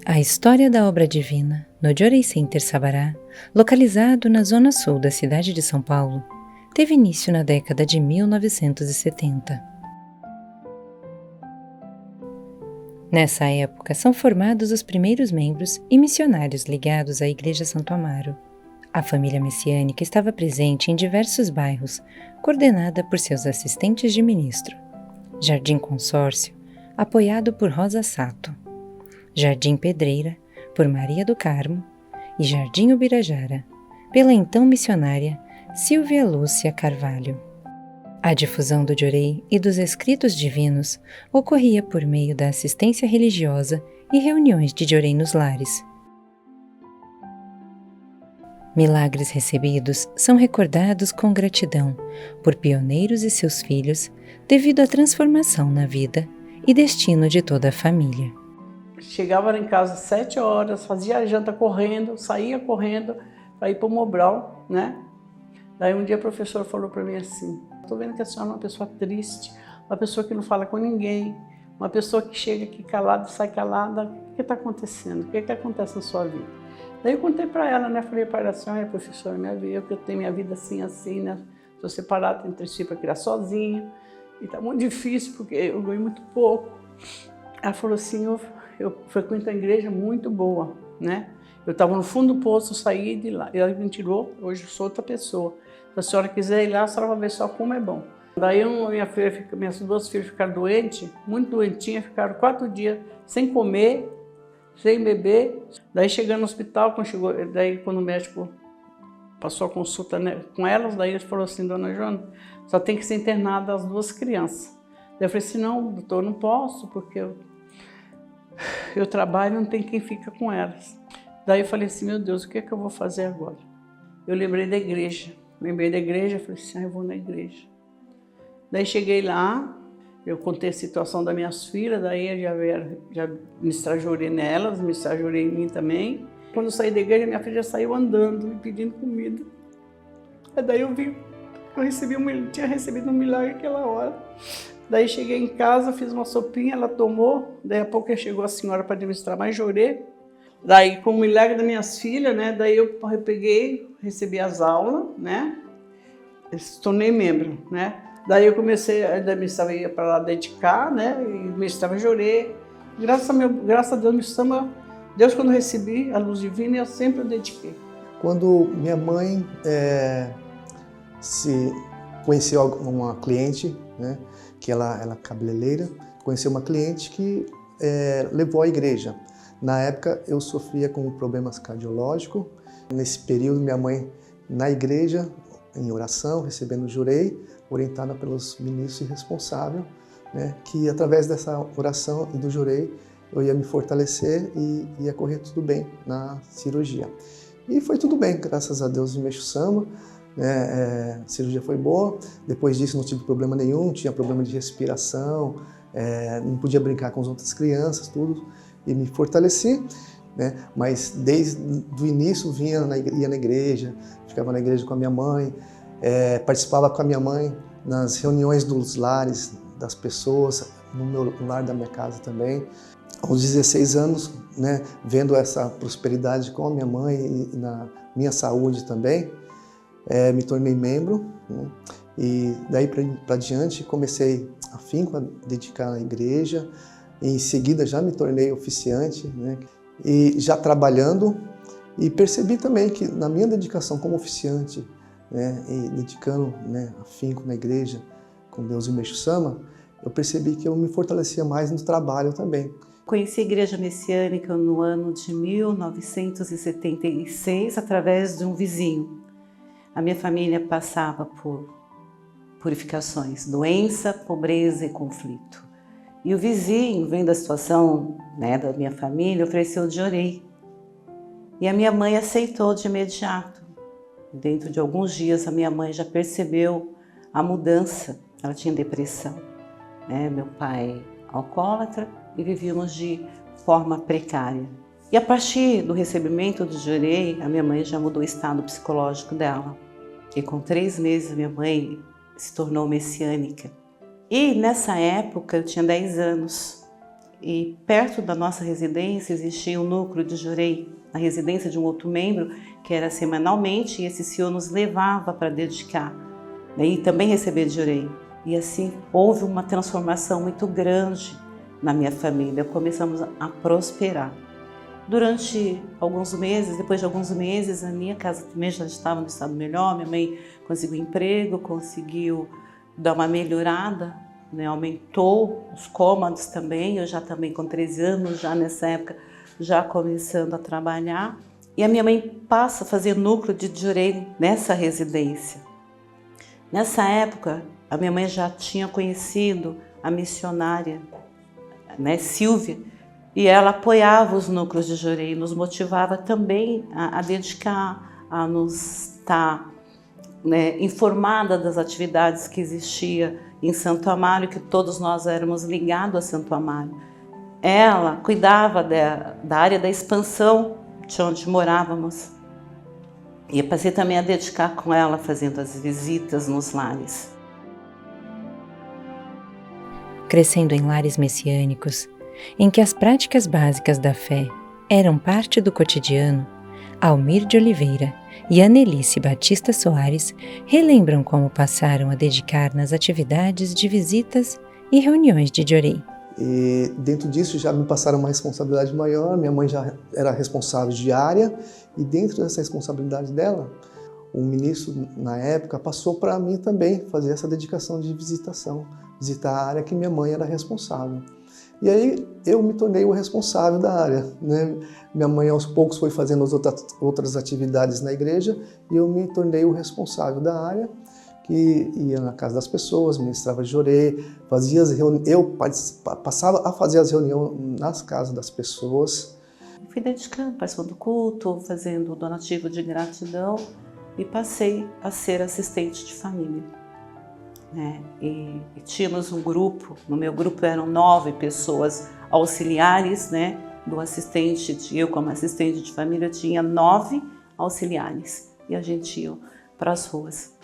A história da obra divina no Jorei Center Sabará, localizado na zona sul da cidade de São Paulo, teve início na década de 1970. Nessa época são formados os primeiros membros e missionários ligados à Igreja Santo Amaro. A família messiânica estava presente em diversos bairros, coordenada por seus assistentes de ministro. Jardim Consórcio, apoiado por Rosa Sato. Jardim Pedreira, por Maria do Carmo, e Jardim Ubirajara, pela então missionária Silvia Lúcia Carvalho. A difusão do Jorei e dos escritos divinos ocorria por meio da assistência religiosa e reuniões de Jorei nos lares. Milagres recebidos são recordados com gratidão por pioneiros e seus filhos devido à transformação na vida e destino de toda a família. Chegava em casa às 7 horas, fazia a janta correndo, saía correndo para ir para o Mobral, né? Daí um dia o professor falou para mim assim: estou vendo que a senhora é uma pessoa triste, uma pessoa que não fala com ninguém, uma pessoa que chega aqui calada e sai calada. O que está acontecendo? O que acontece na sua vida? Daí eu contei para ela, né? Falei para ela assim: olha, professora, eu tenho minha vida assim, né? Estou separada entre si para criar sozinha e está muito difícil porque eu ganho muito pouco. Ela falou assim: eu frequento a igreja muito boa, né? Eu estava no fundo do poço, saí de lá. Ela me tirou, hoje eu sou outra pessoa. Se a senhora quiser ir lá, a senhora vai ver só como é bom. Daí minhas duas filhas ficaram doentes, muito doentinhas, ficaram 4 dias sem comer, sem beber. Daí chegando no hospital, quando o médico passou a consulta, né, com elas, daí ele falou assim: dona Joana, só tem que ser internada as 2 crianças. Daí eu falei assim: não, doutor, não posso, porque eu trabalho, não tem quem fica com elas. Daí eu falei assim: meu Deus, o que é que eu vou fazer agora? Eu lembrei da igreja, falei assim: eu vou na igreja. Daí cheguei lá, eu contei a situação das minhas filhas, daí eu já me estrajorei nelas, me estrajorei em mim também. Quando eu saí da igreja, minha filha já saiu andando, me pedindo comida. Daí eu vi, tinha recebido um milagre naquela hora. Daí cheguei em casa, fiz uma sopinha, ela tomou, daí a pouco chegou a senhora para administrar, mas chorei. Daí, com o milagre das minhas filhas, né, daí eu peguei, recebi as aulas, né, tornei membro, né. Daí eu comecei, a ia para lá dedicar, né, e ministrava Jorei. Graças a Deus, Deus quando eu recebi a luz divina, eu sempre o dediquei. Quando minha mãe se conheceu uma cliente, né, que ela é cabeleireira, conheceu uma cliente que levou à igreja. Na época eu sofria com problemas cardiológicos. Nesse período minha mãe na igreja, em oração, recebendo Jorei, orientada pelos ministros e responsáveis, né, que através dessa oração e do Jorei eu ia me fortalecer e ia correr tudo bem na cirurgia. E foi tudo bem, graças a Deus, em Meixo Sama. A cirurgia foi boa, depois disso não tive problema nenhum, tinha problema de respiração, não podia brincar com as outras crianças, tudo, e me fortaleci, né? Mas desde o início ia na igreja, ficava na igreja com a minha mãe, participava com a minha mãe nas reuniões dos lares das pessoas, no lar da minha casa também. Aos 16 anos, né, vendo essa prosperidade com a minha mãe e na minha saúde também, me tornei membro, né? E daí para diante comecei afinco a dedicar à igreja. Em seguida já me tornei oficiante, né? E já trabalhando, e percebi também que na minha dedicação como oficiante, né, e dedicando, né, afinco na igreja com Deus e Meixo Sama, eu percebi que eu me fortalecia mais no trabalho também. Conheci a Igreja Messiânica no ano de 1976 através de um vizinho. A minha família passava por purificações, doença, pobreza e conflito. E o vizinho, vendo a situação, né, da minha família, ofereceu o Jorei. E a minha mãe aceitou de imediato. Dentro de alguns dias, a minha mãe já percebeu a mudança. Ela tinha depressão, né? Meu pai alcoólatra e vivíamos de forma precária. E a partir do recebimento do Jorei, a minha mãe já mudou o estado psicológico dela. E com 3 meses, minha mãe se tornou messiânica. E nessa época eu tinha 10 anos. e perto da nossa residência existia um núcleo de Jorei, a residência de um outro membro, que era semanalmente, e esse senhor nos levava para dedicar, né, e também receber de Jorei. E assim houve uma transformação muito grande na minha família, começamos a prosperar. Durante alguns meses, depois de alguns meses, a minha casa também já estava no estado melhor, minha mãe conseguiu emprego, conseguiu dar uma melhorada, né, aumentou os cômodos também, eu já também com 13 anos, já nessa época, já começando a trabalhar. E a minha mãe passa a fazer núcleo de Jorei nessa residência. Nessa época, a minha mãe já tinha conhecido a missionária, né, Silvia, e ela apoiava os núcleos de Jorei, nos motivava também a dedicar, a nos estar, né, informada das atividades que existia em Santo Amaro, que todos nós éramos ligados a Santo Amaro. Ela cuidava da área da expansão de onde morávamos. E eu passei também a dedicar com ela, fazendo as visitas nos lares. Crescendo em lares messiânicos, em que as práticas básicas da fé eram parte do cotidiano, Almir de Oliveira e Anelice Batista Soares relembram como passaram a dedicar nas atividades de visitas e reuniões de Jorei. E dentro disso já me passaram uma responsabilidade maior, minha mãe já era responsável de área, e dentro dessa responsabilidade dela, o ministro na época passou para mim também fazer essa dedicação de visitação, visitar a área que minha mãe era responsável. E aí eu me tornei o responsável da área, né? Minha mãe aos poucos foi fazendo as outras atividades na igreja e eu me tornei o responsável da área, que ia na casa das pessoas, ministrava Jorei, fazia as reuniões, eu passava a fazer as reuniões nas casas das pessoas. Fui dedicando, participando do culto, fazendo o donativo de gratidão e passei a ser assistente de família. E tínhamos um grupo, no meu grupo eram 9 pessoas auxiliares, né, do assistente, eu como assistente de família tinha 9 auxiliares e a gente ia para as ruas,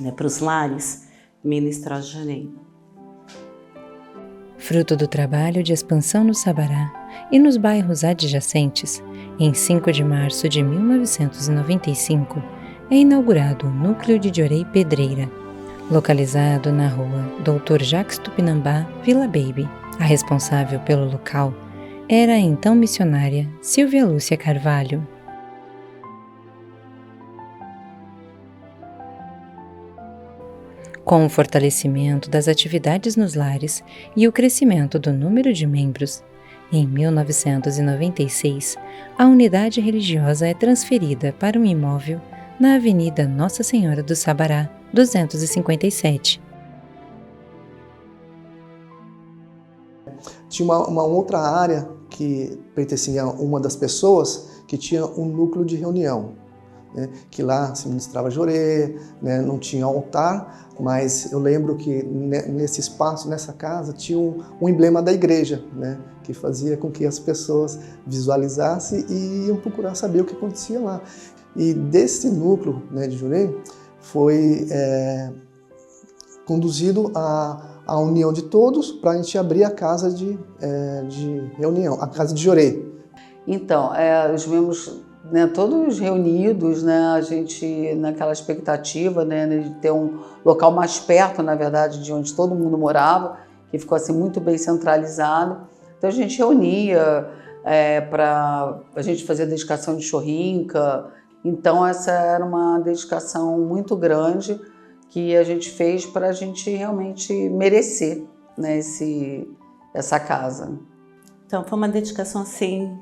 né, para os lares, ministrar Jorei. Fruto do trabalho de expansão no Sabará e nos bairros adjacentes, em 5 de março de 1995, é inaugurado o Núcleo de Jorei Pedreira, localizado na rua Dr. Jacques Tupinambá, Vila Baby. A responsável pelo local era a então missionária Silvia Lúcia Carvalho. Com o fortalecimento das atividades nos lares e o crescimento do número de membros, em 1996, a unidade religiosa é transferida para um imóvel na Avenida Nossa Senhora do Sabará, 257. Tinha uma outra área que pertencia a uma das pessoas que tinha um núcleo de reunião, né, que lá se ministrava Jorei, né, não tinha altar, mas eu lembro que nesse espaço, nessa casa, tinha um emblema da igreja, né, que fazia com que as pessoas visualizassem e iam procurar saber o que acontecia lá. E desse núcleo, né, de Jorei foi conduzido a união de todos para a gente abrir a casa de reunião, a casa de Jorei. Então, os membros, né, todos reunidos, né, a gente naquela expectativa, né, de ter um local mais perto, na verdade, de onde todo mundo morava, que ficou assim muito bem centralizado. Então a gente reunia para a gente fazer a dedicação de chorrinca. Então essa era uma dedicação muito grande que a gente fez para a gente realmente merecer, né, essa casa. Então foi uma dedicação assim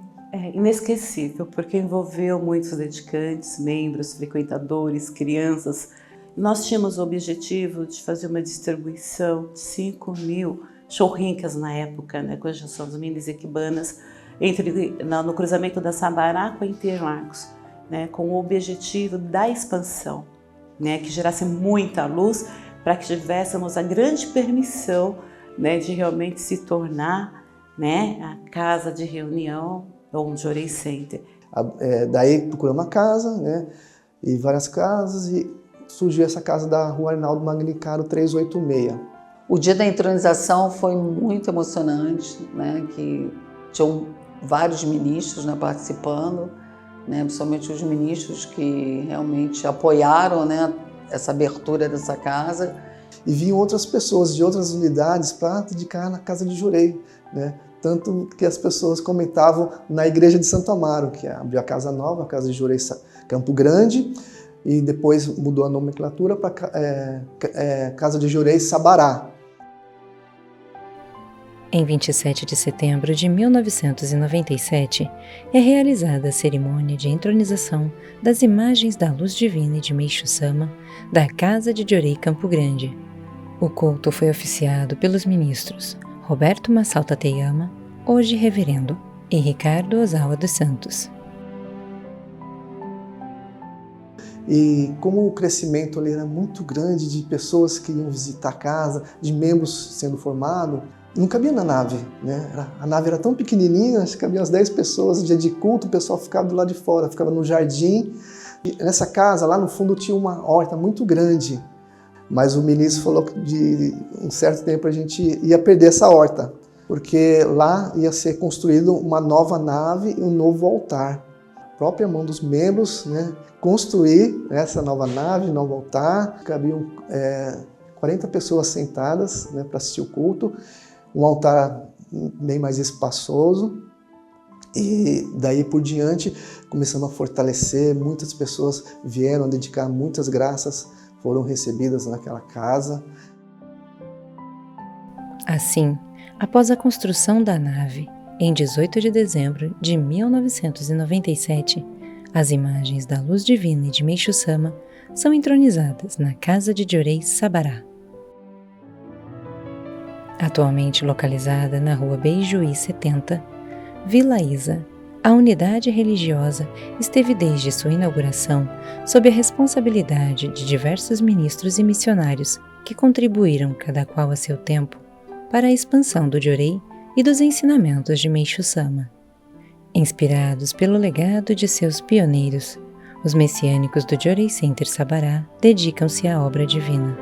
inesquecível, porque envolveu muitos dedicantes, membros, frequentadores, crianças. Nós tínhamos o objetivo de fazer uma distribuição de 5.000 chorrincas na época, né, com as São Domingos e Equibanas, no cruzamento da Sabará com Interlagos, né, com o objetivo da expansão, né, que gerasse muita luz para que tivéssemos a grande permissão, né, de realmente se tornar, né, a casa de reunião ou um Jorei Center. Daí procuramos uma casa, né, e várias casas, e surgiu essa casa da Rua Arnaldo Magnicaro 386. O dia da entronização foi muito emocionante, né? Que tinham vários ministros, né, participando, né? Principalmente os ministros que realmente apoiaram, né, essa abertura dessa casa. E vinham outras pessoas de outras unidades para dedicar na Casa de Jorei, né? Tanto que as pessoas comentavam na Igreja de Santo Amaro, que abriu a casa nova, a Casa de Jorei Campo Grande, e depois mudou a nomenclatura para Casa de Jorei Sabará. Em 27 de setembro de 1997, é realizada a cerimônia de entronização das imagens da Luz Divina e de Meishu Sama da Casa de Jorei Campo Grande. O culto foi oficiado pelos ministros Roberto Massal Tateyama, hoje reverendo, e Ricardo Ozawa dos Santos. E como o crescimento ali era muito grande de pessoas que iam visitar a casa, de membros sendo formados, não cabia na nave, né? A nave era tão pequenininha, acho que cabia umas 10 pessoas, dia de culto, o pessoal ficava do lado de fora, ficava no jardim. E nessa casa, lá no fundo, tinha uma horta muito grande, mas o ministro falou que de um certo tempo a gente ia perder essa horta, porque lá ia ser construído uma nova nave e um novo altar. A própria mão dos membros, né, construir essa nova nave, novo altar. Cabiam 40 pessoas sentadas, né, para assistir o culto, um altar bem mais espaçoso. E daí por diante começamos a fortalecer, muitas pessoas vieram dedicar muitas graças, foram recebidas naquela casa. Assim, após a construção da nave, em 18 de dezembro de 1997, as imagens da Luz Divina e de Meishu Sama são entronizadas na Casa de Jorei Sabará. Atualmente localizada na rua Beijuí 70, Vila Isa, a unidade religiosa esteve desde sua inauguração sob a responsabilidade de diversos ministros e missionários que contribuíram, cada qual a seu tempo, para a expansão do Jorei e dos ensinamentos de Meishu Sama. Inspirados pelo legado de seus pioneiros, os messiânicos do Jorei Center Sabará dedicam-se à obra divina.